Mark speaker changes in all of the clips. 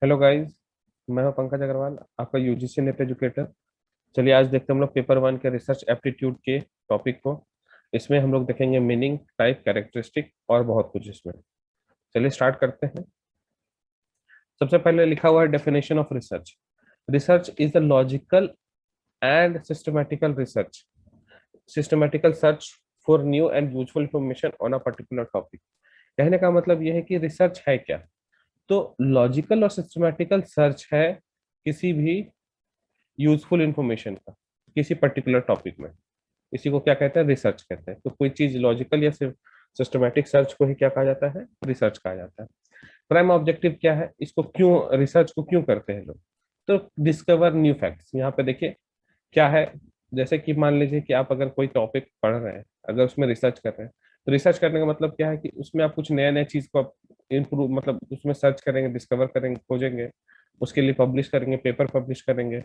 Speaker 1: Hello guys. मैं हूं पंकज अग्रवाल, आपका यूजीसी नेट एजुकेटर। चलिए आज देखते हैं हम लोग पेपर वन के रिसर्च एप्टीट्यूड के टॉपिक को। इसमें हम लोग देखेंगे मीनिंग, टाइप, कैरेक्टरिस्टिक और बहुत कुछ इसमें। चलिए स्टार्ट करते हैं। सबसे पहले लिखा हुआ है definition of research. Research is the logical and systematical research, systematical search for new and useful information on a particular topic. कहने का मतलब यह है कि रिसर्च है क्या। तो लॉजिकल और सिस्टमैटिकल सर्च है किसी भी यूजफुल इंफॉर्मेशन का किसी पर्टिकुलर टॉपिक में। इसी को क्या कहते हैं, रिसर्च कहते हैं। तो कोई चीज लॉजिकल या सिस्टमैटिक सर्च को ही क्या कहा जाता है, रिसर्च कहा जाता है। प्राइम ऑब्जेक्टिव क्या है, इसको क्यों रिसर्च को क्यों करते हैं लोग। तो डिस्कवर न्यू फैक्ट्स। यहाँ पे देखिए क्या है। जैसे कि मान लीजिए कि आप अगर कोई टॉपिक पढ़ रहे हैं, अगर उसमें रिसर्च कर रहे हैं, तो रिसर्च करने का मतलब क्या है कि उसमें आप कुछ नया नया चीज को इम्प्रूव, मतलब उसमें सर्च करेंगे, डिस्कवर करेंगे, खोजेंगे, उसके लिए पब्लिश करेंगे, पेपर पब्लिश करेंगे।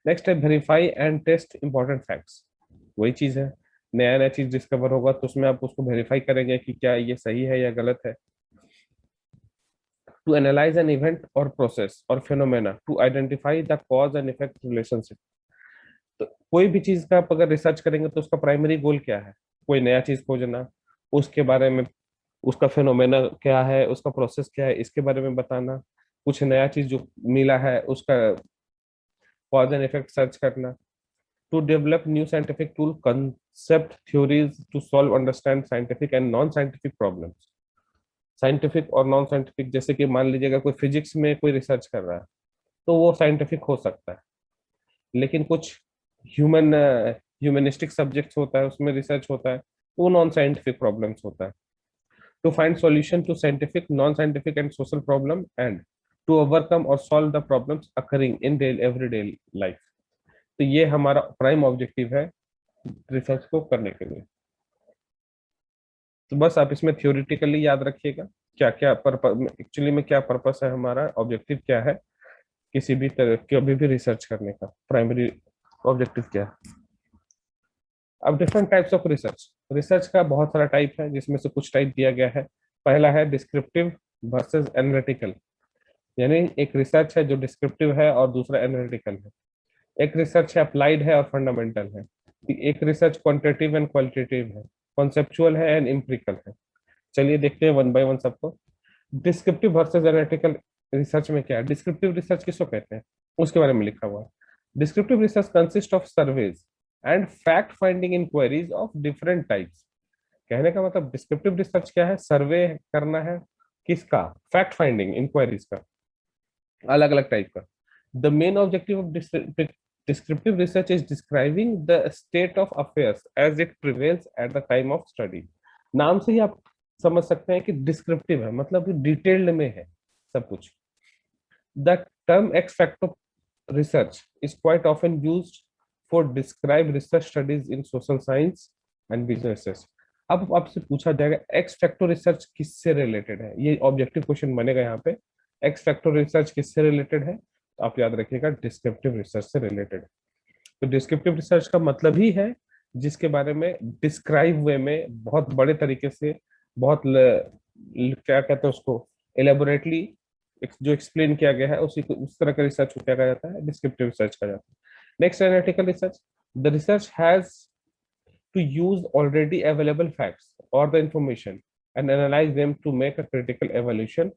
Speaker 1: नेक्स्ट है verify and test important facts. वही चीज है, नया नया चीज डिस्कवर होगा तो उसमें आप उसको वेरीफाई करेंगे कि क्या ये सही है या गलत है। टू एनालाइज एन इवेंट और प्रोसेस और phenomena to identify the cause and effect relationship. तो कोई भी चीज का आप अगर रिसर्च करेंगे तो उसका प्राइमरी गोल क्या है, कोई नया चीज खोजना, उसके बारे में, उसका फिनोमेना क्या है, उसका प्रोसेस क्या है, इसके बारे में बताना, कुछ नया चीज जो मिला है उसका कॉज एंड इफेक्ट सर्च करना। to develop new scientific tool, concept, theories to solve, understand scientific and non-scientific problems। Scientific और नॉन साइंटिफिक, जैसे कि मान लीजिए अगर कोई फिजिक्स में कोई रिसर्च कर रहा है तो वो साइंटिफिक हो सकता है, लेकिन कुछ ह्यूमन ह्यूमनिस्टिक सब्जेक्ट्स होता है उसमें रिसर्च होता है तो वो नॉन साइंटिफिक प्रॉब्लम्स होता है। To find solution to scientific, non scientific and social problem and to overcome और solve the problems occurring in everyday life. तो ये हमारा प्राइम ऑब्जेक्टिव है रिसर्च को करने के लिए। तो बस आप इसमें थियोरिटिकली याद रखिएगा क्या क्या पर्पस, एक्चुअली में क्या पर्पस है, हमारा ऑब्जेक्टिव क्या है किसी भी तरह कभी भी रिसर्च करने का प्राइमरी ऑब्जेक्टिव क्या है। अब different types of research. Research का बहुत सारा टाइप है जिसमें से कुछ टाइप दिया गया है। पहला है डिस्क्रिप्टिव वर्सेस एनालिटिकल, यानी एक रिसर्च है जो डिस्क्रिप्टिव है और दूसरा एनालिटिकल है। एक रिसर्च है अप्लाइड है और फंडामेंटल है। एक रिसर्च क्वांटिटेटिव एंड क्वालिटेटिव है, कॉन्सेप्चुअल है एंड इम्प्रिकल है। चलिए देखते हैं वन बाय वन सबको। डिस्क्रिप्टिव वर्सेस एनालिटिकल रिसर्च में क्या है, डिस्क्रिप्टिव रिसर्च किसको कहते हैं उसके बारे में लिखा हुआ है। Descriptive research consist of surveys and fact finding inquiries of different types. कहने का मतलब डिस्क्रिप्टिव रिसर्च क्या है, सर्वे करना है किसका, फैक्ट फाइंडिंग इंक्वायरीज का, अलग अलग टाइप का। The main objective of descriptive research is describing the state of affairs as it prevails at the time of study। नाम से ही आप समझ सकते हैं कि डिस्क्रिप्टिव है, मतलब डिटेल्ड में है सब कुछ। The term x factor research is quite often used for describe research studies in social science and businesses। अब आपसे पूछा जाएगा एक्स फैक्टर रिसर्च किससे रिलेटेड है, ये ऑब्जेक्टिव क्वेश्चन बनेगा यहाँ पे। एक्स फैक्टर रिसर्च किससे रिलेटेड है, तो आप याद रखिएगा डिस्क्रिप्टिव रिसर्च से रिलेटेड है। तो डिस्क्रिप्टिव रिसर्च का मतलब ही है जिसके बारे में डिस्क्राइब वे में बहुत बड़े तरीके से, बहुत क्या कहते हैं उसको, एलेबोरेटली जो एक्सप्लेन किया गया है उसी को, उस तरह का रिसर्च को क्या कहा जाता है, डिस्क्रिप्टिव रिसर्च कहा जाता है। Next analytical research. The research has to use already available facts और the information and analyse them to make a critical evolution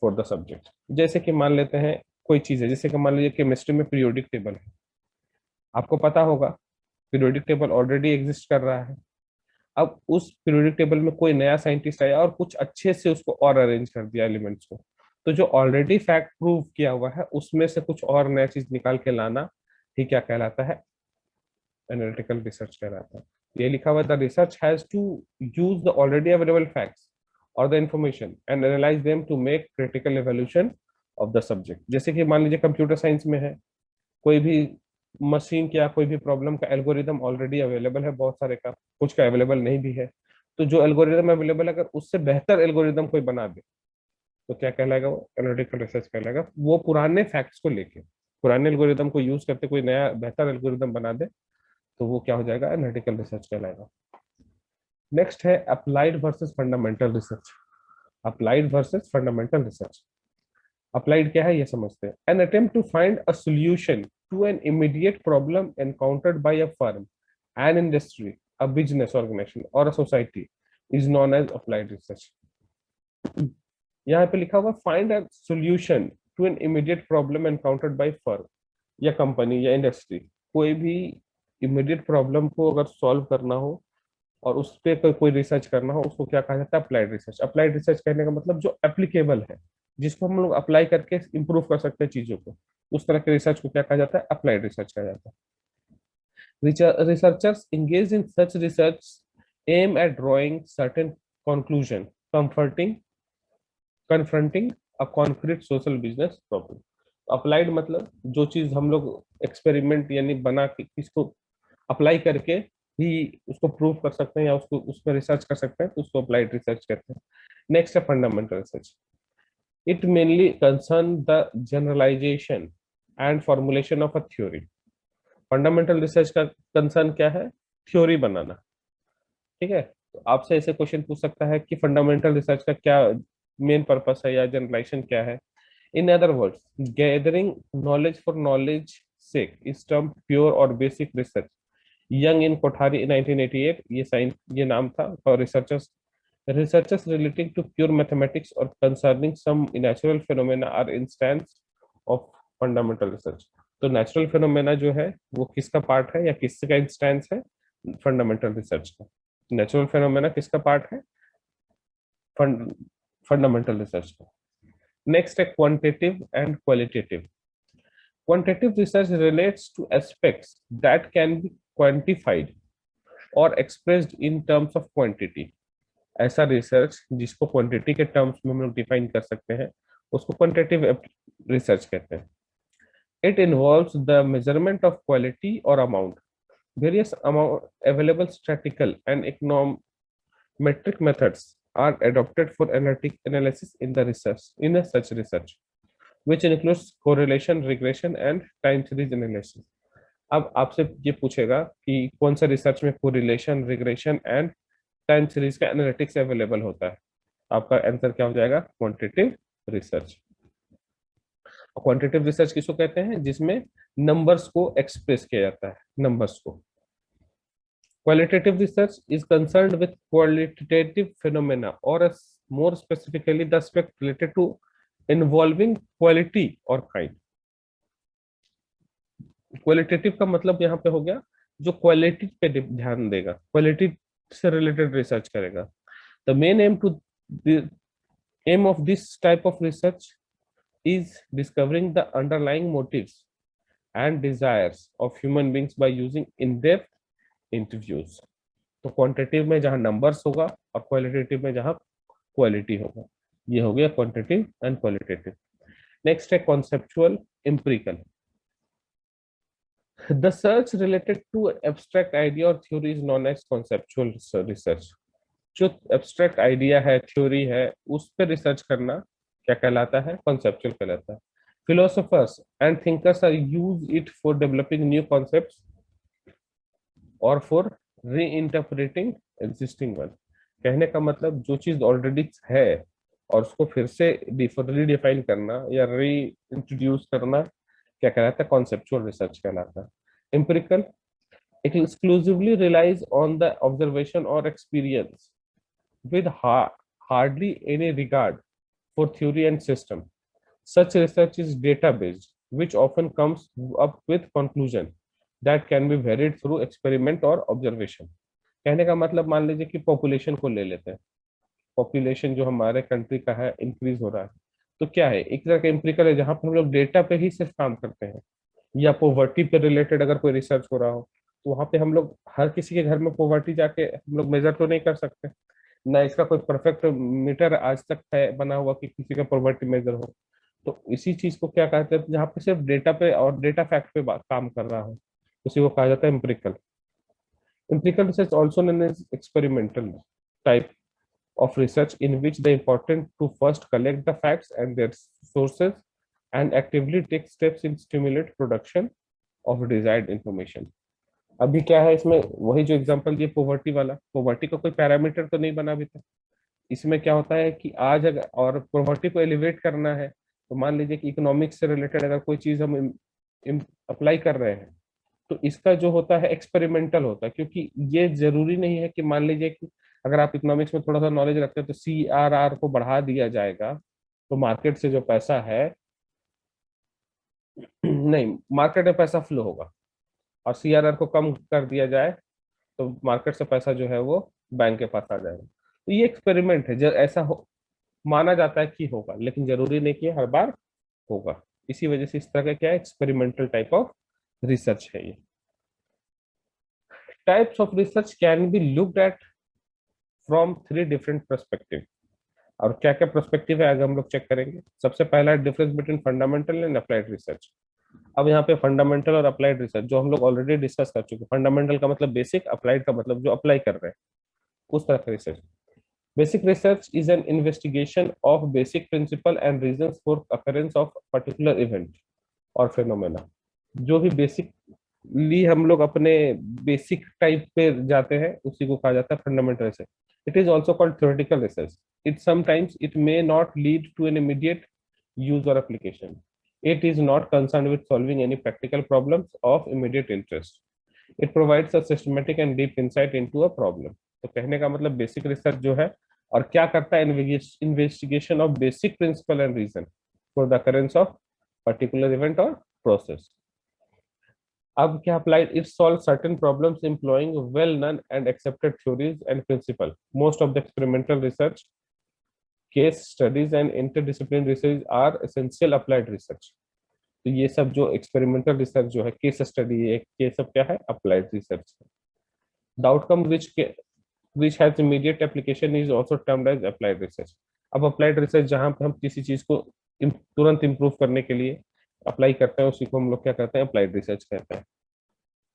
Speaker 1: for the subject. जैसे कि मान लेते हैं कोई चीज है, जैसे कि मान लीजिए केमिस्ट्री में पीरियोडिक टेबल है, आपको पता होगा पीरियोडिक टेबल ऑलरेडी एग्जिस्ट कर रहा है। अब उस पीरियोडिक टेबल में कोई नया साइंटिस्ट आया और कुछ अच्छे से उसको और अरेंज कर दिया एलिमेंट्स को, तो जो ऑलरेडी फैक्ट प्रूव किया हुआ है उसमें से कुछ और नया चीज निकाल के लाना ही क्या कहलाता है, एनालिटिकल रिसर्च कहलाता है। ये लिखा हुआ the research has to use the already available facts और the information and analyse them to make critical evolution of the subject. जैसे कि मान लीजिए कंप्यूटर साइंस में है, कोई भी मशीन क्या कोई भी प्रॉब्लम का एल्गोरिदम ऑलरेडी अवेलेबल है बहुत सारे का, कुछ का अवेलेबल नहीं भी है। तो जो एल्गोरिदम अवेलेबल है अगर उससे बेहतर एल्गोरिदम कोई बना दे तो क्या कहलाएगा, वो एनालिटिकल रिसर्च कहलाएगा। वो पुराने फैक्ट्स को लेके, पुराने एल्गोरिदम को यूज करते कोई नया बेहतर एल्गोरिदम बना दे तो वो क्या हो जाएगा, एनालिटिकल रिसर्च कहलाएगा। नेक्स्ट है applied versus fundamental research. Applied versus fundamental research. Applied क्या है ये समझते हैं। An attempt to find a solution to an immediate problem encountered by a firm, an industry, a business organisation और a society is known as applied research. यहाँ पे लिखा हुआ find a solution to an immediate problem encountered by firm या company या industry. कोई भी immediate problem को अगर सॉल्व करना हो और उस पे कोई रिसर्च करना हो, उसको क्या कहा जाता है? Applied research. अप्लाइड रिसर्च कहने का मतलब जो एप्लीकेबल है, जिसको हम लोग अप्लाई करके इंप्रूव कर सकते हैं चीजों को, उस तरह के रिसर्च को क्या कहा जाता है? अप्लाइड रिसर्च कहा जाता है। Researchers engaged in such research aim at drawing certain conclusion comforting confronting a concrete social business problem। Applied मतलब जो चीज हम लोग एक्सपेरिमेंट यानी बना के किसको अप्लाई करके भी उसको प्रूव कर सकते हैं या उसको उस पर रिसर्च कर सकते हैं, तो उसको अप्लाइड रिसर्च कहते हैं। नेक्स्ट है fundamental research. It mainly concern the generalization and formulation of a theory. Fundamental research का कंसर्न क्या है? थ्योरी बनाना। ठीक है, तो आपसे ऐसे क्वेश्चन पूछ सकता है कि फंडामेंटल रिसर्च का क्या मेन पर्पस है या जनरलाइजेशन क्या है। In other words, gathering knowledge for knowledge sake is term pure और basic research. Young in Kothari 1988 ये नाम था for researchers relating to pure mathematics और concerning some natural phenomena are instance of fundamental research. तो natural phenomena जो है वो किसका पार्ट है या किसका इंस्टेंस है? फंडामेंटल रिसर्च का। नेचुरल फिनोमेना किसका पार्ट है? फंडामेंटल रिसर्च का। नेक्स्ट है quantitative and qualitative. Quantitative research relates to aspects that can be quantified or expressed in terms of quantity। ऐसा रिसर्च जिसको क्वांटिटी के टर्म्स में हम लोग डिफाइन कर सकते हैं, उसको क्वांटिटेटिव रिसर्च कहते हैं। It involves the measurement of quality और amount. Various amount available statical and econometric methods are adopted for analytic analysis in the research in a such research, which includes correlation, regression and time series analysis। अब आपसे ये पूछेगा कि कौन सा research में correlation, regression and time series का analytics available होता है। आपका आंसर क्या हो जाएगा? Quantitative research. क्वांटिटेटिव रिसर्च किसको कहते हैं? जिसमें नंबर्स को एक्सप्रेस किया जाता है, नंबर्स को। Qualitative research is concerned with qualitative phenomena or more specifically the aspect related to involving quality or kind। Qualitative का मतलब यहाँ पे हो गया जो क्वालिटी पे ध्यान देगा, क्वालिटी से रिलेटेड रिसर्च करेगा। The main M of this type of research is discovering the underlying motives and desires of human beings by using in-depth interviews। तो क्वांटिटेटिव में जहां नंबर्स होगा और क्वालिटेटिव में जहां क्वालिटी होगा। ये हो गया क्वांटिटेटिव एंड क्वालिटेटिव। नेक्स्ट है conceptual empirical. The search related to abstract idea और theory is known as conceptual research. जो एब्स्ट्रैक्ट आइडिया है, थ्योरी है, उस पर रिसर्च करना क्या कहलाता है? कॉन्सेप्चुअल कहलाता है। Philosophers and thinkers are use it for developing new concepts और for reinterpreting existing one. कहने का मतलब जो चीज ऑलरेडी है और उसको फिर से रीडिफाइन करना या री इंट्रोड्यूस करना क्या कहलाता है? कॉन्सेप्चुअल रिसर्च कहलाता है। Empirical exclusively relies on the observation or experience with hardly any regard for theory and system। Such research is data-based, which often comes up with conclusion that can be varied through experiment or observation। कहने का मतलब मान लीजिए कि population को ले लेते हैं। पॉपुलेशन जो हमारे कंट्री का है इंक्रीज हो रहा है, तो क्या है? एक तरह का एम्पिरिकल है जहां पर हम लोग डेटा पे ही सिर्फ काम करते हैं। या पोवर्टी पे रिलेटेड अगर कोई रिसर्च हो रहा हो, तो वहां पे हम लोग हर किसी के घर में पोवर्टी जाके हम लोग मेजर तो नहीं कर सकते, ना इसका कोई परफेक्ट मीटर आज तक है बना हुआ कि किसी का पोवर्टी मेजर हो। तो इसी चीज को क्या कहते हैं? जहाँ पे सिर्फ डेटा पे और डेटा फैक्ट पे काम कर रहा हो, उसी को कहा जाता है empirical. Empirical research also known as experimental type of research in which the important to first collect the facts and their sources and actively take steps in stimulate production of desired information। अभी क्या है इसमें? वही जो example दिए poverty वाला, poverty का कोई पैरामीटर तो नहीं बना अभी तक। इसमें क्या होता है कि आज अगर और पोवर्टी को एलिवेट करना है, तो मान लीजिए कि इकोनॉमिक्स से रिलेटेड अगर कोई चीज हम अप्लाई कर रहे हैं, तो इसका जो होता है एक्सपेरिमेंटल होता है, क्योंकि ये जरूरी नहीं है कि मान लीजिए कि अगर आप इकोनॉमिक्स में थोड़ा सा नॉलेज रखते हैं तो CRR को बढ़ा दिया जाएगा, तो मार्केट से जो पैसा है नहीं, मार्केट में पैसा फ्लो होगा, और CRR को कम कर दिया जाए तो मार्केट से पैसा जो है वो बैंक के पास आ जाएगा। तो ये एक्सपेरिमेंट है, जब ऐसा हो माना जाता है कि होगा, लेकिन जरूरी नहीं कि हर बार होगा। इसी वजह से इस तरह का क्या है, एक्सपेरिमेंटल टाइप ऑफ रिसर्च है ये। Types of research can be looked at from 3 different perspective. और क्या क्या पर्सपेक्टिव है आगे हम लोग चेक करेंगे। सबसे पहला है difference between fundamental and applied research. अब यहाँ पे फंडामेंटल और अप्लाइड रिसर्च जो हम लोग ऑलरेडी डिस्कस कर चुके हैं, फंडामेंटल का मतलब बेसिक, अप्लाइड का मतलब जो अप्लाई कर रहे हैं, उस तरह का research. Basic research is an investigation of basic principle and reasons for occurrence of particular event और फिनोमेना। जो भी बेसिकली हम लोग अपने बेसिक टाइप पे जाते हैं, उसी को कहा जाता है fundamental research. It is also called theoretical research. It sometimes it may not lead to an immediate use or application. It is not concerned with solving any practical problems of immediate interest. It provides a systematic and deep insight into a problem. तो कहने का मतलब basic research जो है और क्या करता है, investigation of basic principle and reason for the occurrence of particular event और प्रोसेस। अब क्या applied, it solve certain problems employing well known and accepted theories and principle. Most of the experimental research, case studies and interdiscipline research are essential applied research. तो ये सब जो experimental research जो है, case study है, ये सब क्या है, अप्लाइड रिसर्च है। The outcome which has immediate application is also termed as applied research. अब अप्लाइड रिसर्च जहां पे हम किसी चीज को तुरंत इंप्रूव करने के लिए अप्लाई करते हैं, उसी को हम लोग क्या कहते हैं, अप्लाइड रिसर्च कहते हैं।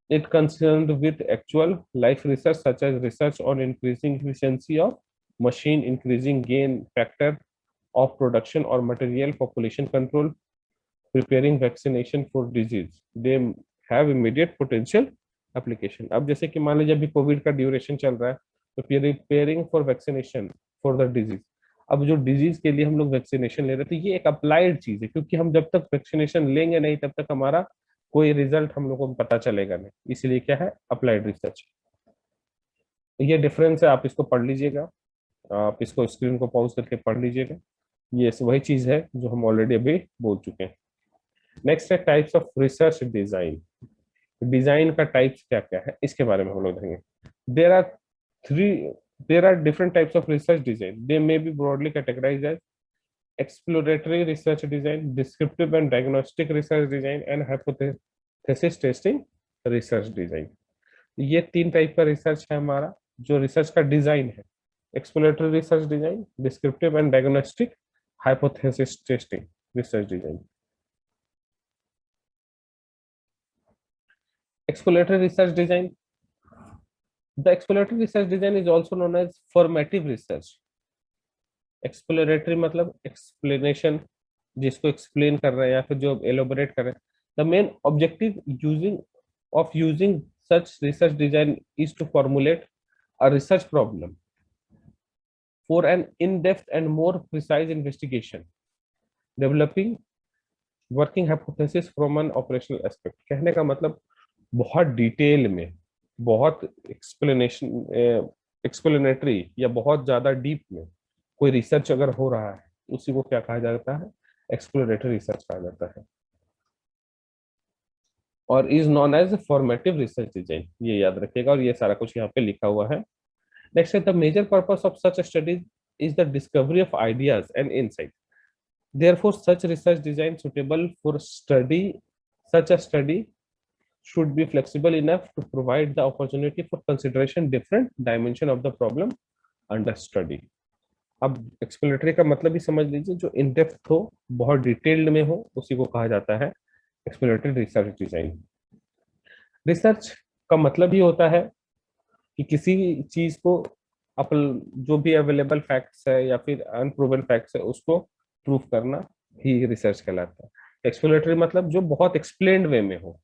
Speaker 1: It concerned with actual life research such as research on increasing efficiency of machine, increasing gain factor of production or material population control, preparing vaccination for disease. They have immediate potential application. अब जैसे कि मान लीजिए अभी Covid का duration चल रहा है, तो preparing for vaccination for the disease. अब जो डिजीज के लिए हम लोग वैक्सीनेशन ले रहे थे, ये एक अप्लाइड चीज है, क्योंकि हम जब तक वैक्सीनेशन लेंगे नहीं तब तक हमारा कोई रिजल्ट हम लोगों को पता चलेगा नहीं, इसलिए क्या है, अप्लाइड रिसर्च। ये डिफरेंस है, आप इसको पढ़ लीजिएगा, आप इसको स्क्रीन को पॉज करके पढ़ लीजिएगा। ये वही चीज है जो हम ऑलरेडी अभी बोल चुके हैं। नेक्स्ट है types of research design. Design का टाइप्स क्या क्या है, इसके बारे में हम लोग देखेंगे। There are three there are different types of research design. They may be broadly categorized as exploratory research design, descriptive and diagnostic research design and hypothesis testing research design. ये 3 टाइप का रिसर्च है हमारा, जो research का design है। Exploratory research design, descriptive and diagnostic, hypothesis testing research design. Exploratory research design. The exploratory research design is also known as formative research. Exploratory मतलब explanation, जिसको explain कर रहे हैं या फिर जो elaborate कर रहे हैं. The main objective using such research design is to formulate a research problem for an in-depth and more precise investigation, developing working hypothesis from an operational aspect. कहने का मतलब बहुत डिटेल में, बहुत एक्सप्लेनेटरी या बहुत ज्यादा डीप में कोई रिसर्च अगर हो रहा है, उसी को क्या कहा जाता है, एक्सप्लोरेटरी रिसर्च कहा जाता है, और is known as formative research design. ये याद रखिएगा, और ये सारा कुछ यहाँ पे लिखा हुआ है। नेक्स्ट है the major purpose of such studies is the discovery of ideas and insight. Therefore, such research design suitable for such a study should be flexible enough to provide the opportunity for consideration different dimension of the problem under study. अब exploratory का मतलब भी समझ लीजिए, जो in depth हो, बहुत detailed में हो, उसी को कहा जाता है एक्सप्लोरेटरी रिसर्च डिजाइन। रिसर्च का मतलब ही होता है कि किसी चीज को अपन जो भी अवेलेबल फैक्ट्स है या फिर अनप्रूवन फैक्ट्स है, उसको प्रूव करना ही रिसर्च कहलाता है। एक्सप्लोरेटरी मतलब जो बहुत एक्सप्लेन्ड वे में हो।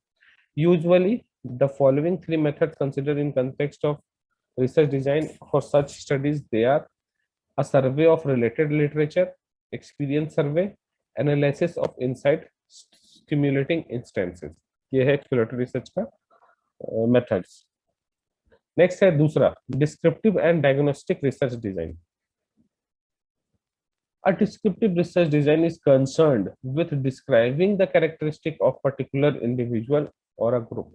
Speaker 1: Usually the following 3 methods consider in context of research design for such studies, they are a survey of related literature, experience survey, analysis of insight stimulating instances, ये है exploratory research का methods. Next है दूसरा, descriptive and diagnostic research design. A descriptive research design is concerned with describing the characteristic of particular individual or a group.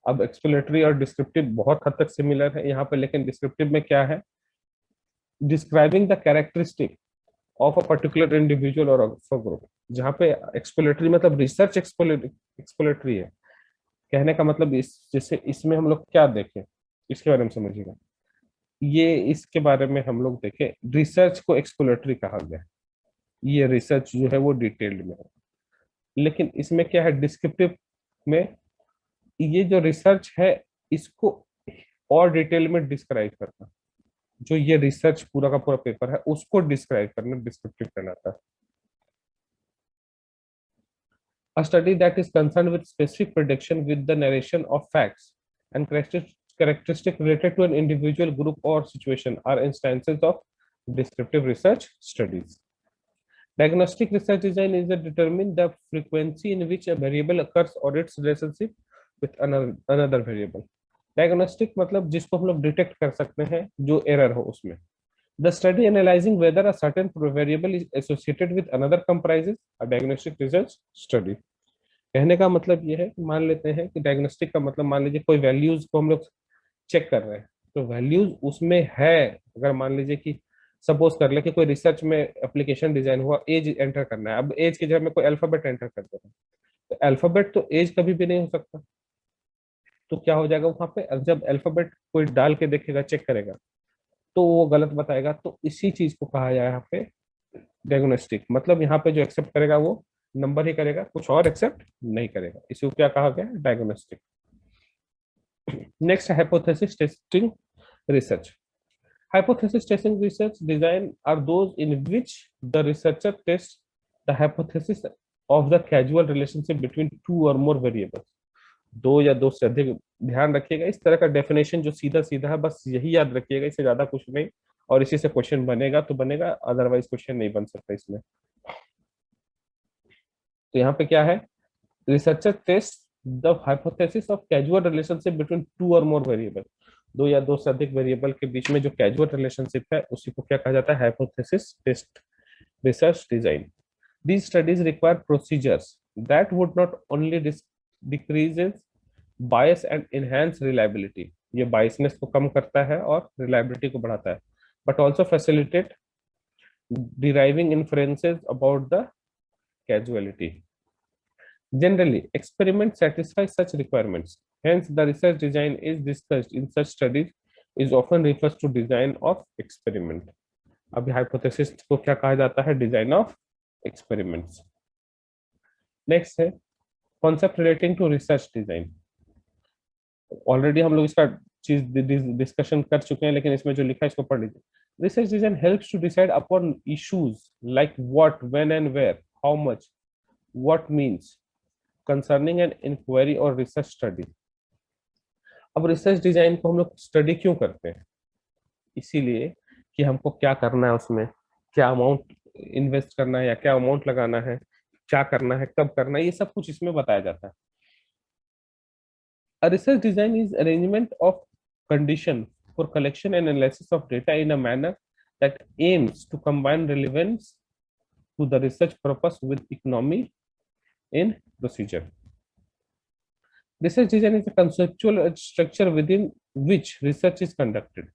Speaker 1: अब explanatory और descriptive बहुत हद तक सिमिलर है यहाँ पे, लेकिन डिस्क्रिप्टिव में क्या है, describing the characteristic of a particular individual और ग्रुप। जहाँ पे एक्सप्लेनेटरी मतलब रिसर्च एक्सप्लेनेटरी है, कहने का मतलब इस जैसे इसमें हम लोग क्या देखें इसके बारे में समझिएगा। ये इसके बारे में हम लोग देखें, रिसर्च को एक्सप्लोरेटरी कहा गया है, ये रिसर्च जो है वो डिटेल्ड में है। लेकिन इसमें क्या है, डिस्क्रिप्टिव में ये जो रिसर्च है इसको और डिटेल में डिस्क्राइब करना, जो ये रिसर्च पूरा का पूरा पेपर है उसको डिस्क्राइब करना डिस्क्रिप्टिव कहलाता है। A study that is concerned with specific prediction with the narration of facts and characteristic related to an individual group or situation are instances of descriptive research studies. Diagnostic research design is to determine the frequency in which a variable occurs or its relationship with another variable. Diagnostic मतलब जिसको हम लोग detect कर सकते हैं जो error हो उसमें। The study analyzing whether a certain variable is associated with another comprises a diagnostic research study. कहने का मतलब ये है कि मान लेते हैं कि डायग्नोस्टिक का मतलब, मान लीजिए कोई वैल्यूज को हम लोग चेक कर रहे हैं, तो वैल्यूज उसमें है, अगर मान लीजिए कि सपोज कर ले कि कोई रिसर्च में एप्लीकेशन डिजाइन हुआ, एज एंटर करना है, अब एज की जगह में कोई अल्फाबेट एंटर कर देता है, तो अल्फाबेट तो एज कभी भी नहीं हो सकता, तो क्या हो जाएगा वहां पे, जब अल्फाबेट कोई डाल के देखेगा चेक करेगा तो वो गलत बताएगा। तो इसी चीज को कहा जाए यहाँ पे डायग्नोस्टिक, मतलब यहाँ पे जो एक्सेप्ट करेगा वो नंबर ही करेगा, कुछ और एक्सेप्ट नहीं करेगा, इसी को क्या कहा गया, diagnostic. Next, hypothesis testing research. Hypothesis testing research design are those in which the researcher tests the hypothesis of the causal relationship between two or more variables. दो या दो से अधिक, ध्यान रखिएगा इस तरह का डेफिनेशन जो सीधा सीधा है बस यही याद रखिएगा, इससे ज्यादा कुछ नहीं, और इसी से क्वेश्चन बनेगा तो बनेगा, अदरवाइज क्वेश्चन नहीं बन सकता इसमें। तो यहाँ पे क्या है, researcher test the hypothesis of causal relationship between two or more variable, दो या दो से अधिक वेरिएबल के बीच में जो कैजुअल रिलेशनशिप है उसी को क्या कहा जाता है, hypothesis test research design. These studies require procedures that would not only decreases bias and enhance reliability, ये biasness को कम करता है और reliability को बढ़ाता है, but also facilitate deriving inferences about the causality. Generally, experiments satisfy such requirements. Hence, the research design is discussed in such studies is often refers to design of experiment. अभी hypothesis को क्या कहा जाता है, design of experiments. Next है concept relating to research design. Already हम लोग इसका चीज डिस्कशन कर चुके हैं, लेकिन इसमें जो लिखा है इसको पढ़ लीजिए। Research design helps to decide upon issues like what, when and where, how much, what means, concerning an inquiry or research study. अब रिसर्च डिजाइन को हम लोग स्टडी क्यों करते हैं, इसीलिए कि हमको क्या करना है, उसमें क्या अमाउंट इन्वेस्ट करना है या क्या अमाउंट लगाना है, क्या करना है, कब करना है, ये सब कुछ इसमें बताया जाता है। A research design is arrangement of condition for collection and analysis of data in a manner that aims to combine relevance to the research purpose with economy in procedure. Research design is a conceptual structure within which research is conducted.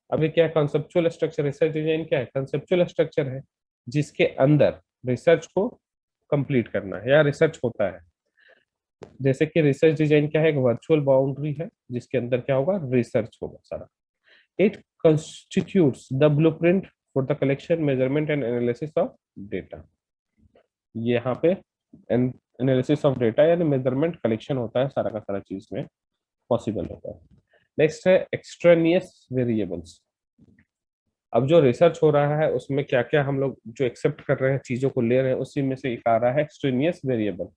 Speaker 1: अभी क्या है conceptual structure, research design क्या है, conceptual structure है जिसके अंदर research को complete करना है या रिसर्च होता है। जैसे कि रिसर्च डिजाइन क्या है, एक वर्चुअल बाउंड्री है जिसके अंदर क्या होगा, रिसर्च होगा सारा। It constitutes the blueprint for the collection, measurement and analysis of data. यहाँ पे एनालिसिस ऑफ डेटा यानी मेजरमेंट कलेक्शन होता है, सारा का सारा चीज में पॉसिबल होता है। नेक्स्ट है एक्सट्रेनियस वेरिएबल्स। अब जो रिसर्च हो रहा है उसमें क्या क्या हम लोग जो एक्सेप्ट कर रहे हैं, चीजों को ले रहे हैं, उसी में से एक आ रहा है extraneous variable.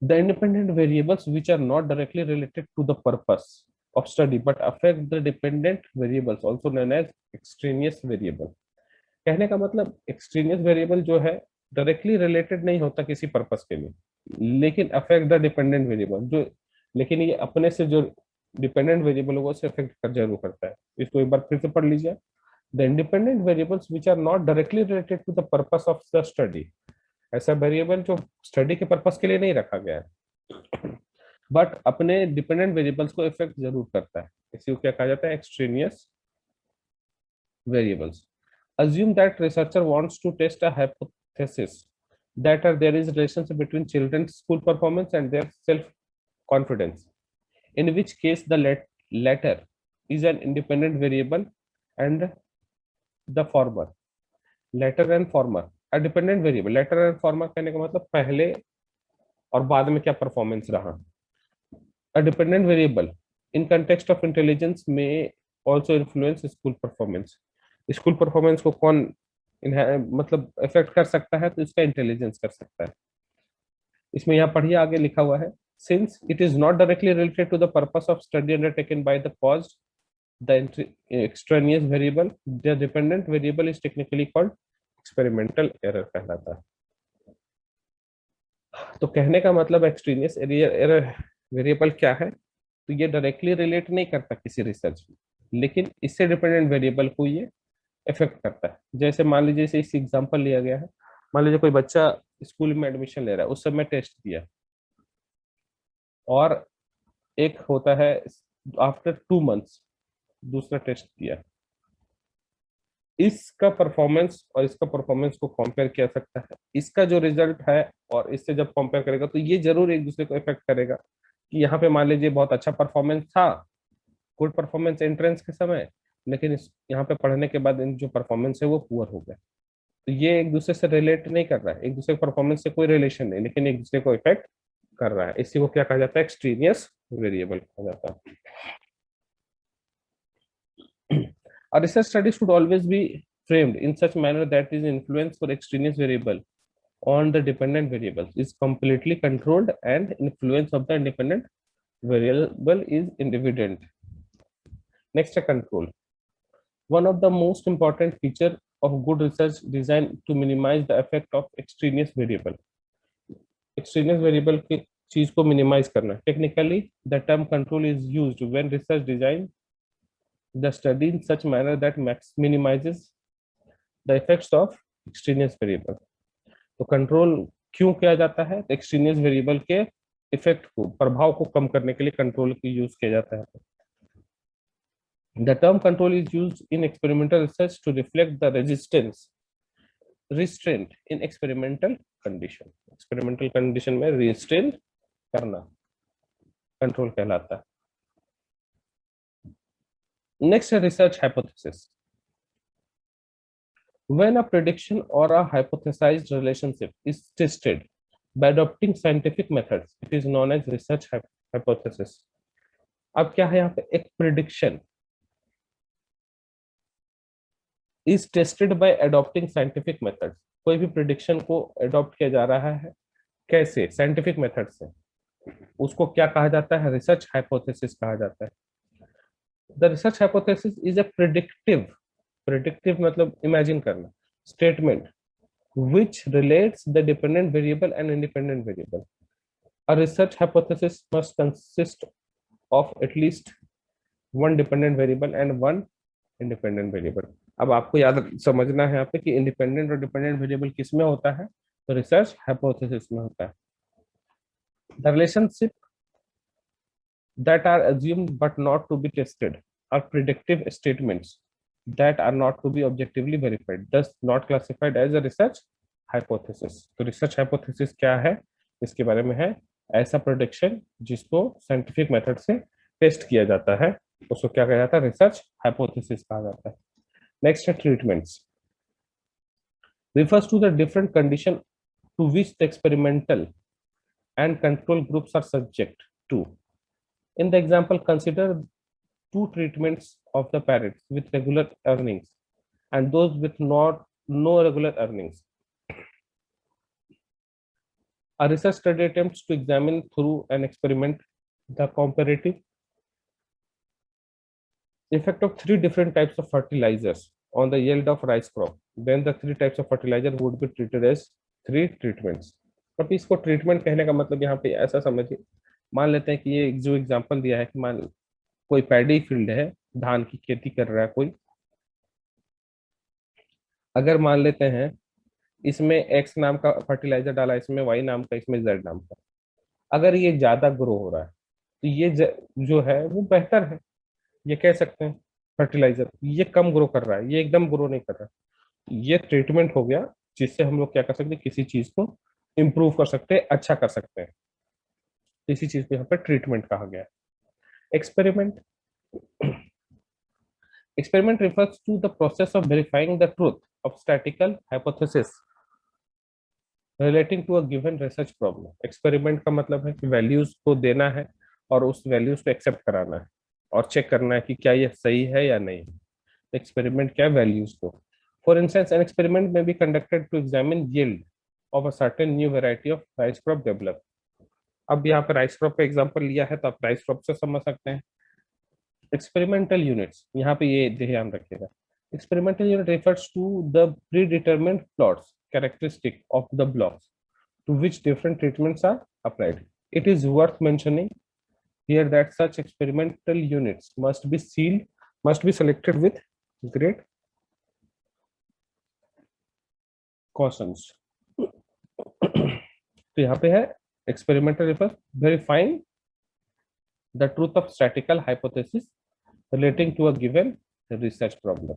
Speaker 1: The independent variables which are not directly related to the purpose of study but affect the dependent variables, also known as extraneous variable. कहने का मतलब extraneous variable जो है डायरेक्टली रिलेटेड नहीं होता किसी पर्पस के लिए, लेकिन अफेक्ट द डिपेंडेंट वेरिएबल जो, लेकिन ये अपने से जो डिपेंडेंट वेरिएबल होगा उसे अफेक्ट कर जरूर करता है। इसको एक बार फिर से पढ़ लीजिए। The independent variables which are not directly related to the purpose of the study, ऐसा वेरिएबल जो स्टडी के पर्पस के लिए नहीं रखा गया है बट अपने डिपेंडेंट वेरिएबल्स को इफेक्ट जरूर करता है, इसी को क्या कहा जाता है, extraneous variables. Assume that researcher wants to test a hypothesis that there is relationship between children's school performance and their self confidence, in which case the latter is an independent variable and the former, latter and former a dependent variable। latter and former कहने का मतलब पहले और बाद में क्या performance रहा। a dependent variable in context of intelligence may also influence school performance। School performance को कौन मतलब इफेक्ट कर सकता है, तो इसका इंटेलिजेंस कर सकता है। इसमें यहाँ पढ़िए आगे लिखा हुआ है, since it is not directly related to the purpose of study undertaken by the cause the extraneous variable, the dependent variable is technically called experimental error कहलाता है। तो कहने का मतलब एक्सट्रेनियस एरर वेरिएबल क्या है, तो ये डायरेक्टली रिलेट नहीं करता किसी रिसर्च में, लेकिन इससे डिपेंडेंट वेरिएबल को ये इफेक्ट करता है। जैसे मान लीजिए इस एग्जांपल लिया गया है, मान लीजिए कोई बच्चा स्कूल में एडमिशन ले रहा है, उस समय टेस्ट दिया, और एक होता है आफ्टर 2 मंथ्स दूसरा टेस्ट दिया, इसका परफॉर्मेंस और इसका परफॉर्मेंस को कंपेयर किया सकता है। इसका जो रिजल्ट है और इससे जब कंपेयर करेगा तो ये जरूर एक दूसरे को इफेक्ट करेगा कि यहाँ पे मान लीजिए बहुत अच्छा परफॉर्मेंस था, गुड परफॉर्मेंस एंट्रेंस के समय, लेकिन इस यहाँ पे पढ़ने के बाद इन जो परफॉर्मेंस है वो पुअर हो गया। तो ये एक दूसरे से रिलेट नहीं कर रहा है, एक दूसरे परफॉर्मेंस से कोई रिलेशन नहीं, लेकिन एक दूसरे को इफेक्ट कर रहा है। इसी को क्या कहा जाता है, एक्सट्रेनियस वेरिएबल कहा जाता है। A research study should always be framed in such manner that is influence for extraneous variable on the dependent variable is completely controlled and influence of the independent variable is independent. Next, a control. One of the most important feature of good research design to minimize the effect of extraneous variable. Extraneous variable की चीज को minimize करना. Technically, the term control is used when research design the study in such manner that minimizes the effects of extraneous variable। तो control क्यों किया जाता है, extraneous variable के इफेक्ट को, प्रभाव को कम करने के लिए कंट्रोल की यूज किया जाता है। The term control is used in experimental research to reflect the restraint in experimental condition। experimental condition में restrain करना कंट्रोल कहलाता है। Next, research hypothesis. When a prediction or a hypothesized relationship is tested by adopting scientific methods, it is known as research hypothesis। अब क्या है यहाँ पे, एक prediction is tested by adopting scientific methods. कोई भी प्रिडिक्शन को अडॉप्ट किया जा रहा है, कैसे, साइंटिफिक मेथड से, उसको क्या कहा जाता है, रिसर्च हाइपोथेसिस कहा जाता है। The research hypothesis is a predictive मतलब इमेजिन करना, statement which relates the dependent variable and independent variable। A research hypothesis must consist of at least one dependent variable and one independent variable। अब आपको याद समझना है यहाँ पे कि इंडिपेंडेंट और डिपेंडेंट वेरिएबल किस में होता है, तो रिसर्च हाइपोथेसिस में होता है। The relationship that are assumed but not to be tested are predictive statements that are not to be objectively verified, thus not classified as a research hypothesis। तो research hypothesis क्या है, इसके बारे में है ऐसा prediction जिसको scientific method से टेस्ट किया जाता है, उसको क्या कहा जाता है, रिसर्च हाइपोथेसिस कहा जाता है। नेक्स्ट है treatments, refers to the different condition to which the experimental and control groups are subject to। In the example, consider two treatments of the parrots with regular earnings and those with no regular earnings। A research study attempts to examine through an experiment the comparative effect of three different types of fertilizers on the yield of rice crop। Then the three types of fertilizer would be treated as 3 treatments. अब इसको treatment कहने का मतलब यहाँ पे ऐसा समझिए, मान लेते हैं कि ये जो एग्जांपल दिया है कि मान कोई पैडी फील्ड है, धान की खेती कर रहा है कोई, अगर मान लेते हैं इसमें एक्स नाम का फर्टिलाइजर डाला, इसमें वाई नाम का, इसमें जेड नाम का, अगर ये ज्यादा ग्रो हो रहा है तो ये जो है वो बेहतर है, ये कह सकते हैं। फर्टिलाइजर ये कम ग्रो कर रहा है, ये एकदम ग्रो नहीं कर रहा है, ये ट्रीटमेंट हो गया जिससे हम लोग क्या कर सकते हैं, किसी चीज को इम्प्रूव कर सकते हैं, अच्छा कर सकते हैं। इसी चीज को यहाँ पे ट्रीटमेंट कहा गया है। Experiment, experiment refers to the process of verifying the truth of statistical hypothesis relating to a given research problem। Experiment का मतलब है कि वैल्यूज को देना है और उस वैल्यूज को एक्सेप्ट कराना है और चेक करना है कि क्या ये सही है या नहीं। एक्सपेरिमेंट क्या है, वैल्यूज को। For instance an experiment may be conducted to examine yield of a certain new variety of rice crop develop. अब यहाँ पर राइस क्रॉप का एग्जांपल लिया है तो आप राइस क्रॉप से समझ सकते हैं। एक्सपेरिमेंटल यूनिट्स, यहाँ पे ये ध्यान रखिएगा, experimental unit refers to the predetermined plots characteristic of the blocks to which different treatments are applied. It is worth mentioning here that such experimental units must be selected with great cautions। तो यहाँ पे है experimental refer verifying the truth of statical hypothesis relating to a given research problem.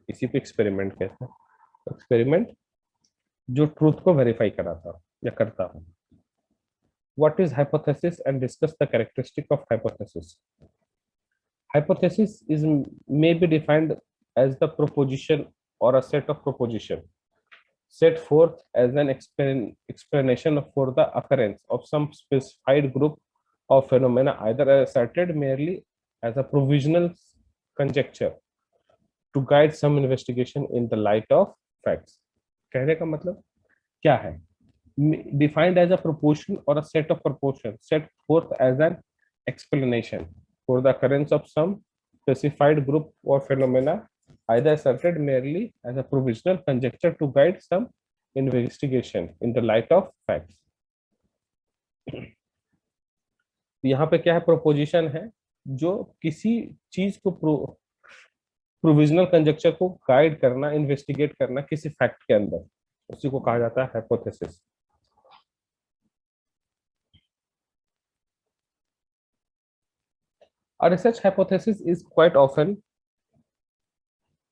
Speaker 1: इसी को experiment कहते हैं। Experiment जो truth को वेरीफाई कराता या करता हो। What is hypothesis and discuss the characteristic of hypothesis. Hypothesis is may be defined as the proposition or a set of proposition set forth as an explanation for the occurrence of some specified group of phenomena, either asserted merely as a provisional conjecture to guide some investigation in the light of facts। कहने का मतलब क्या है, defined as a proportion or a set of proportions set forth as an explanation for the occurrence of some specified group or phenomena, either asserted merely as a provisional conjecture to guide some investigation in the light of facts। यहाँ पे क्या है, proposition है जो किसी चीज को provisional conjuncture को गाइड करना, इन्वेस्टिगेट करना किसी फैक्ट के अंदर, उसी को कहा जाता है hypothesis. A research hypothesis is quite often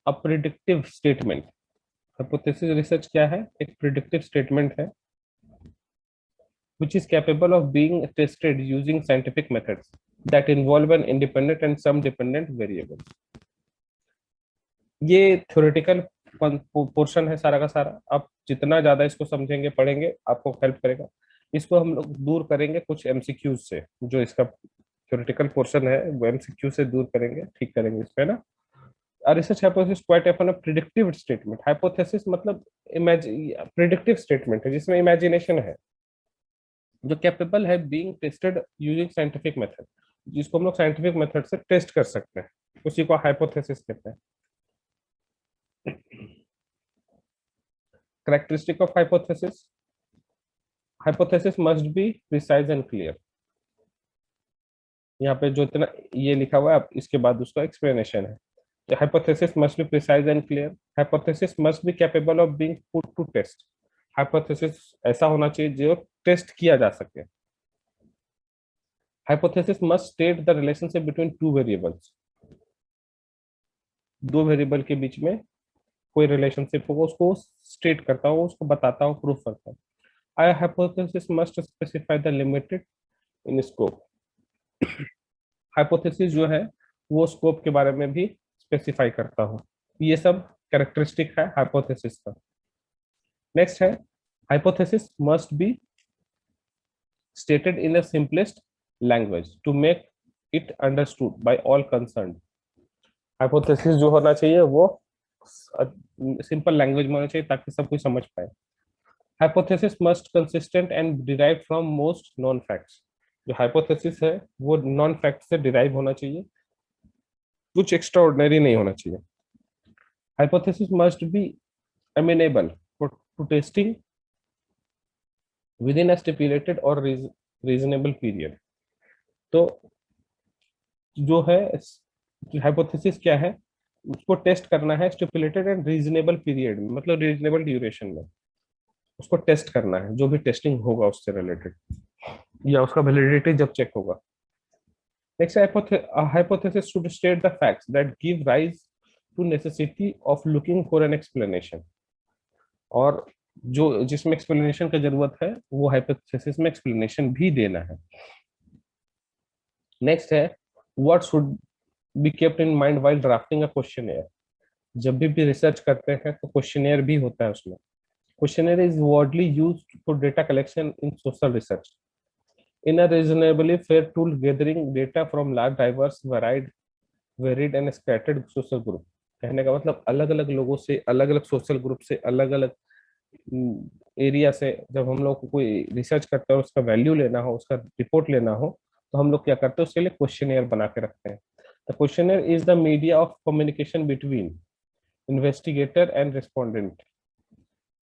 Speaker 1: a predictive statement। Hypothesis research क्या है, एक प्रिडिक्टिव स्टेटमेंट है which is capable of being tested using scientific methods that involve an independent and some dependent variables। ये theoretical portion है सारा का सारा, आप जितना ज्यादा इसको समझेंगे पढ़ेंगे आपको हेल्प करेगा। इसको हम लोग दूर करेंगे कुछ एमसीक्यूज से, जो इसका थ्योरेटिकल पोर्शन है वो एमसीक्यू से दूर करेंगे, ठीक करेंगे इस पे ना। Research hypothesis quite often a predictive statement. Hypothesis मतलब प्रिडिक्टिव स्टेटमेंट है जिसमें इमेजिनेशन है, जो कैपेबल है being tested using scientific method, जिसको हम लोग साइंटिफिक मेथड से टेस्ट कर सकते हैं, उसी को हाइपोथेसिस कहते हैं। characteristic of hypothesis, hypothesis must be precise and clear। यहाँ पे जो इतना ये लिखा हुआ है, अब इसके बाद उसका एक्सप्लेनेशन है। hypothesis must be precise and clear, hypothesis must be capable of being put to test। hypothesis ऐसा होना चाहिए जो टेस्ट किया जा सके। hypothesis must state the relationship between two variables। दो वेरिएबल के बीच में कोई रिलेशनशिप हो उसको स्टेट करता हो, उसको बताता हो, प्रूफ करता हो। A hypothesis must specify the limited in scope। Hypothesis जो है वो स्कोप के बारे में भी स्पेसिफाई करता हो। ये सब कैरेक्टरिस्टिक है हाइपोथेसिस का। नेक्स्ट है, hypothesis must be stated in the simplest language to make it understood by all concerned. Hypothesis जो होना चाहिए वो सिंपल लैंग्वेज में होना चाहिए ताकि सब कुछ समझ पाए। Hypothesis must consistent and derive from most non facts. जो हाइपोथेसिस है वो नॉन फैक्ट से डिराइव होना चाहिए, कुछ एक्स्ट्रा ऑर्डिनरी नहीं होना चाहिए। Hypothesis must be amenable to testing within a stipulated or reasonable period. तो जो है हाइपोथेसिस क्या है, उसको टेस्ट करना है स्टिपुलेटेड एंड रीजनेबल पीरियड में, मतलब रीजनेबल ड्यूरेशन में उसको टेस्ट करना है, जो भी टेस्टिंग होगा उससे रिलेटेड, या उसका वैलिडिटी जब चेक होगा। Next, hypothesis should state the facts that give rise to necessity of looking for an explanation। और जो जिसमें एक्सप्लेनेशन का जरूरत है वो हाइपोथेसिस में एक्सप्लेनेशन भी देना है। नेक्स्ट है, what should be kept in mind while drafting a questionnaire. जब भी रिसर्च करते हैं तो क्वेश्चनेयर भी होता है उसमें। Questionnaire is widely used for data collection in social research in a reasonably fair tool gathering data from large diverse varied and scattered social group। कहने का मतलब अलग अलग लोगों से, अलग अलग सोशल ग्रुप से, अलग अलग एरिया से जब हम लोग को कोई रिसर्च करते हैं, उसका वैल्यू लेना हो, उसका रिपोर्ट लेना हो, तो हम लोग क्या करते हैं, उसके लिए क्वेश्चनेयर बना के रखते हैं। The questionnaire is the media of communication between investigator and respondent.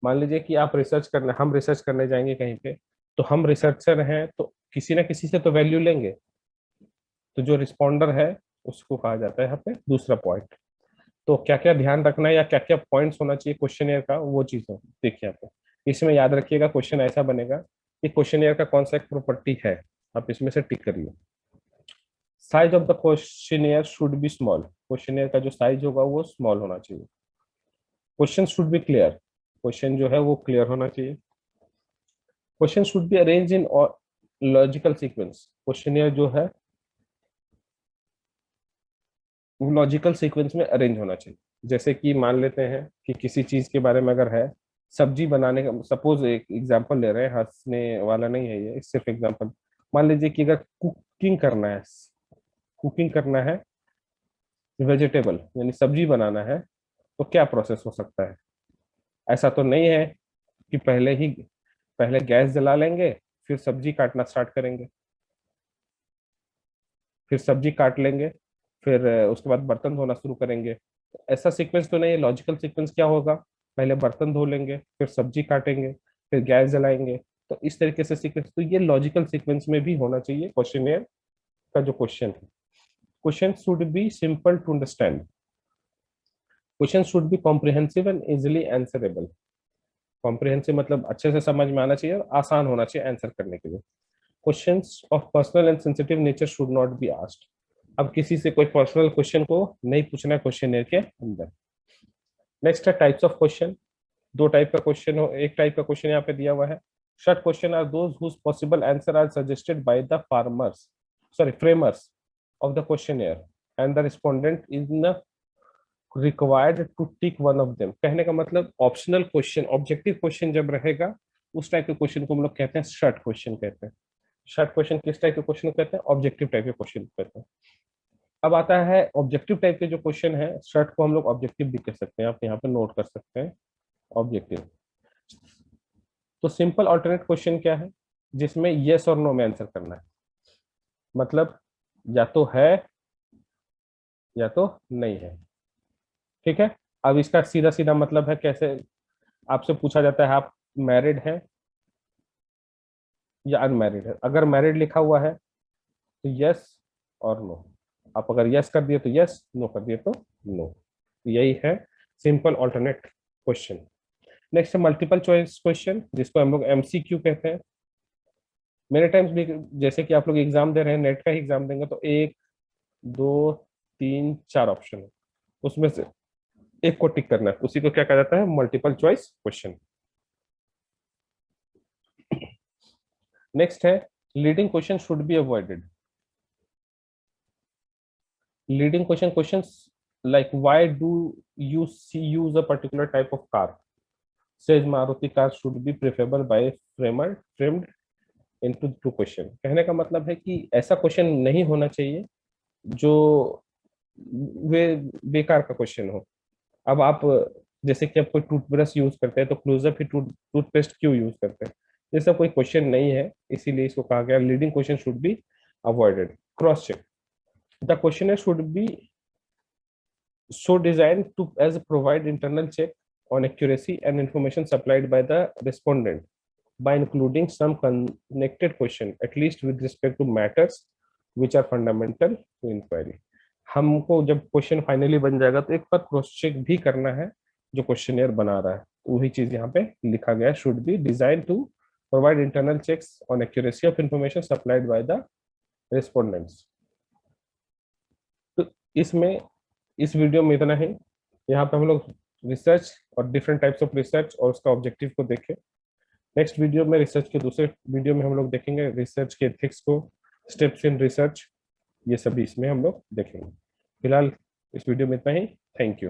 Speaker 1: मान लीजिए कि आप रिसर्च करने, हम रिसर्च करने जाएंगे कहीं पे, तो हम रिसर्चर हैं तो किसी ना किसी से तो वैल्यू लेंगे, तो जो रिस्पॉन्डर है उसको कहा जाता है यहाँ पे दूसरा पॉइंट। तो क्या क्या ध्यान रखना है या क्या क्या पॉइंट्स होना चाहिए क्वेश्चनियर का, वो चीज हो देखिए यहाँ पे। इसमें याद रखिएगा क्वेश्चन ऐसा बनेगा कि क्वेश्चनियर का कौन सा एक प्रॉपर्टी है, आप इसमें से टिक करिए। Size of the questionnaire should be small. Questionnaire का जो साइज होगा वो स्मॉल होना चाहिए। Question should B clear. Question जो है वो क्लियर होना चाहिए। Question should be arrange in logical sequence. Questionnaire जो है वो लॉजिकल सीक्वेंस में अरेंज होना चाहिए। जैसे कि मान लेते हैं कि किसी चीज के बारे में अगर है, सब्जी बनाने का, सपोज एक एग्जांपल ले रहे हैं, हंसने वाला नहीं है ये, सिर्फ एग्जांपल। मान लीजिए कि अगर कुकिंग करना है वेजिटेबल यानी सब्जी बनाना है, तो क्या प्रोसेस हो सकता है। ऐसा तो नहीं है कि पहले गैस जला लेंगे, फिर सब्जी काटना स्टार्ट करेंगे, फिर सब्जी काट लेंगे, फिर उसके बाद बर्तन धोना शुरू करेंगे। ऐसा सीक्वेंस तो नहीं है। लॉजिकल सीक्वेंस क्या होगा, पहले बर्तन धो लेंगे, फिर सब्जी काटेंगे, फिर गैस जलाएंगे। तो इस तरीके से सीक्वेंस, तो ये लॉजिकल सीक्वेंस में भी होना चाहिए क्वेश्चनियर का जो क्वेश्चन है। Question should be simple to understand. Question should be comprehensive and easily answerable. Comprehensive मतलब अच्छे से समझ में आना चाहिए और आसान होना चाहिए आंसर करने के लिए। Questions of personal and sensitive nature should not be asked. अब किसी से कोई पर्सनल क्वेश्चन को नहीं पूछना है क्वेश्चनियर के अंदर। नेक्स्ट है टाइप्स ऑफ क्वेश्चन। दो टाइप का क्वेश्चन हो, एक टाइप का क्वेश्चन यहाँ पे दिया हुआ है। Short question are those whose possible answer are suggested by the framers of the questionnaire and the respondent is न required to tick one of them. कहने का मतलब ऑप्शनल क्वेश्चन, ऑब्जेक्टिव क्वेश्चन जब रहेगा, उस टाइप के क्वेश्चन को हम लोग कहते हैं शॉर्ट क्वेश्चन कहते हैं। शॉर्ट क्वेश्चन किस टाइप के क्वेश्चन कहते हैं, ऑब्जेक्टिव टाइप के क्वेश्चन कहते हैं। अब आता है ऑब्जेक्टिव टाइप के जो क्वेश्चन है, शॉर्ट को हम लोग ऑब्जेक्टिव भी कह सकते हैं, आप यहाँ पे नोट कर सकते हैं ऑब्जेक्टिव। तो सिंपल ऑल्टरनेट क्वेश्चन क्या है, जिसमें यस और नो में आंसर करना है, मतलब या तो है या तो नहीं है। ठीक है। अब इसका सीधा सीधा मतलब है, कैसे आपसे पूछा जाता है आप मैरिड हैं या अनमैरिड है। अगर मैरिड लिखा हुआ है तो यस और नो। आप अगर यस कर दिए तो यस, नो कर दिए तो नो। यही है सिंपल ऑल्टरनेट क्वेश्चन। नेक्स्ट है मल्टीपल चॉइस क्वेश्चन, जिसको हम लोग एमसीक्यू कहते हैं। मेरे टाइम्स भी, जैसे कि आप लोग एग्जाम दे रहे हैं, नेट का ही एग्जाम देंगे, तो एक, दो, तीन, चार ऑप्शन है, उसमें से एक को टिक करना है, उसी को क्या कहा जाता है, मल्टीपल चॉइस क्वेश्चन। नेक्स्ट है leading question should be avoided. Leading questions like why do you use a particular type of car, says Maruti car should be preferable by framed into two question। कहने का मतलब है कि ऐसा question नहीं होना चाहिए जो वे बेकार का क्वेश्चन हो। अब आप, जैसे कि आप कोई टूथब्रश यूज करते हैं तो क्लोजअप ही टूथपेस्ट क्यों यूज करते हैं, ये सब कोई क्वेश्चन नहीं है, इसीलिए इसको कहा गया leading question should be avoided. Cross check, the question should be so designed to as provide internal check on accuracy and information supplied by the respondent by including some connected question at least with respect to matters which are fundamental to inquiry. हमको जब question finally बन जाएगा तो एक बार cross check भी करना है जो क्वेश्चनियर बना रहा है, वही चीज यहाँ पे लिखा गया, should be design to provide internal checks on accuracy of information supplied by the respondents. तो इसमें इस वीडियो में इतना ही। यहाँ पे हम लोग रिसर्च और डिफरेंट टाइप्स ऑफ रिसर्च और उसका ऑब्जेक्टिव को देखें। नेक्स्ट वीडियो में रिसर्च के दूसरे वीडियो में हम लोग देखेंगे रिसर्च के एथिक्स को, स्टेप्स इन रिसर्च, ये सभी इसमें हम लोग देखेंगे। फिलहाल इस वीडियो में इतना ही। Thank you.